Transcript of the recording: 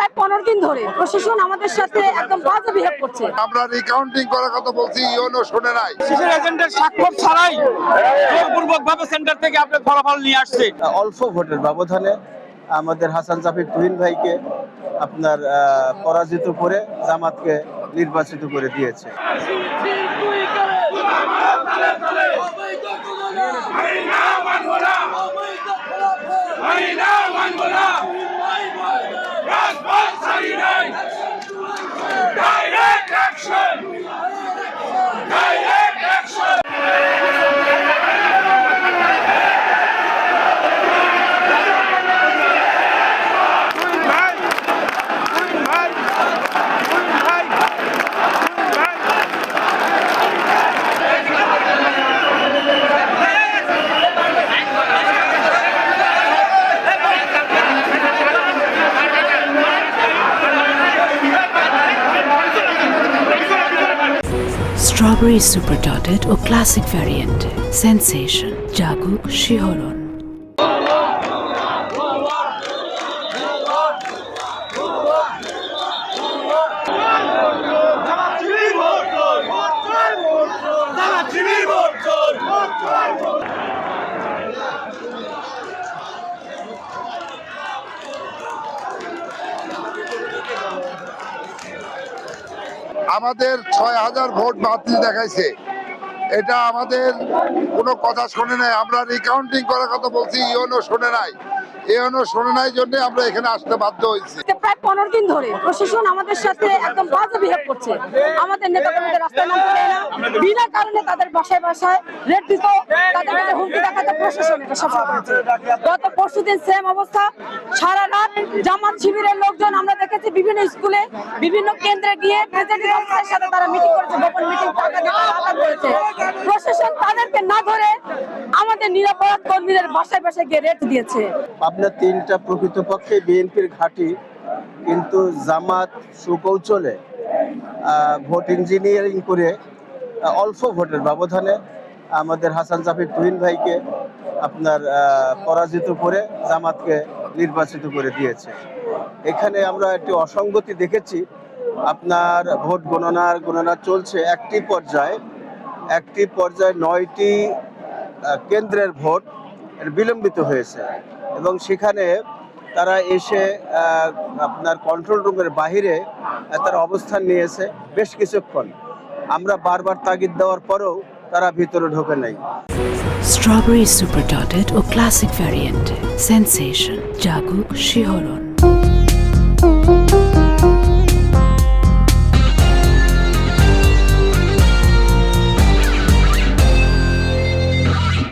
প্রায় 15 দিন ধরে প্রশাসন আমাদের সাথে একদম বাজে বিহেভ করছে। আমরা রিকাউন্টিং করার কথা বলছি, ইউনো শুনে নাই। শিশির এজেন্টের স্বাক্ষর ছাড়াই জোরপূর্বক ভাবে সেন্টার থেকে আপনি ফলাফল নিয়ে আসছে। অল্প ভোটের ব্যবধানে আমাদের হাসান জাফির তুহিন ভাইকে আপনার পরাজিত করে জামাতকে নির্বাচিত করে দিয়েছে। Strawberry Super Dotted ও ক্লাসিক ভ্যারিয়েন্টে সেন্সেশন জাগুক শিহরণ। আমাদের 6000 ভোট বাতিল দেখাইছে, এটা আমাদের কোনো কথা শুনে নাই। আমরা রিকাউন্টিং করার কথা বলছি, ইউনো শুনে নাই। ইউনো শুনে নাই জন্য আমরা এখানে আসতে বাধ্য হয়েছি। প্রায় 15 দিন ধরে প্রশাসন আমাদের সাথে একদম বাজে বিহেভ করছে। আমাদের নেতাকর্মীদের রাস্তায় নামতে দেয় না, বিনা কারণে তাদের বাসায় বাসায় রেড দিত, তাদের কাছে হুমকি দেখাতে প্রশাসন এটা সফল করেছে। গত পরশুদিন সেম অবস্থা, সারা রাত জামাত শিবিরের লোকজন আমরা দেখেছি বিভিন্ন স্কুলে বিভিন্ন কেন্দ্রে গিয়ে প্রেসিডেন্ট অফিসের সাথে তারা মিটিং করেছে, গোপন মিটিং, টাকা দিয়ে তারা আদায় করেছে। প্রশাসন তাদেরকে না ধরে আমাদের নিরাপরাধ কর্মীদের বাসায় বাসায় গিয়ে রেড দিয়েছে। আপনার তিনটা প্রকৃতপক্ষে বিএনপির ঘাঁটি, কিন্তু জামাত সুকৌশলে ভোট ইঞ্জিনিয়ারিং করে অল্প ভোটের ব্যবধানে আমাদের হাসান জাফির তুহিন ভাইকে আপনার পরাজিত করে জামাতকে নির্বাচিত করে দিয়েছে। এখানে আমরা একটি অসঙ্গতি দেখেছি। আপনার ভোট গণনা চলছে একটি পর্যায়ে 9টি কেন্দ্রের ভোট বিলম্বিত হয়েছে এবং সেখানে তারা এসে আপনার কন্ট্রোল রুমের বাহিরে তারা অবস্থান নিয়েছে বেশ কিছুক্ষণ। আমরা বারবার তাগিদ দেওয়ার পরেও তারা ভিতরে ঢোকে নাই। Strawberry Super Dotted ও ক্লাসিক ভ্যারিয়েন্টে সেন্সেশন জাগুক শিহরণ।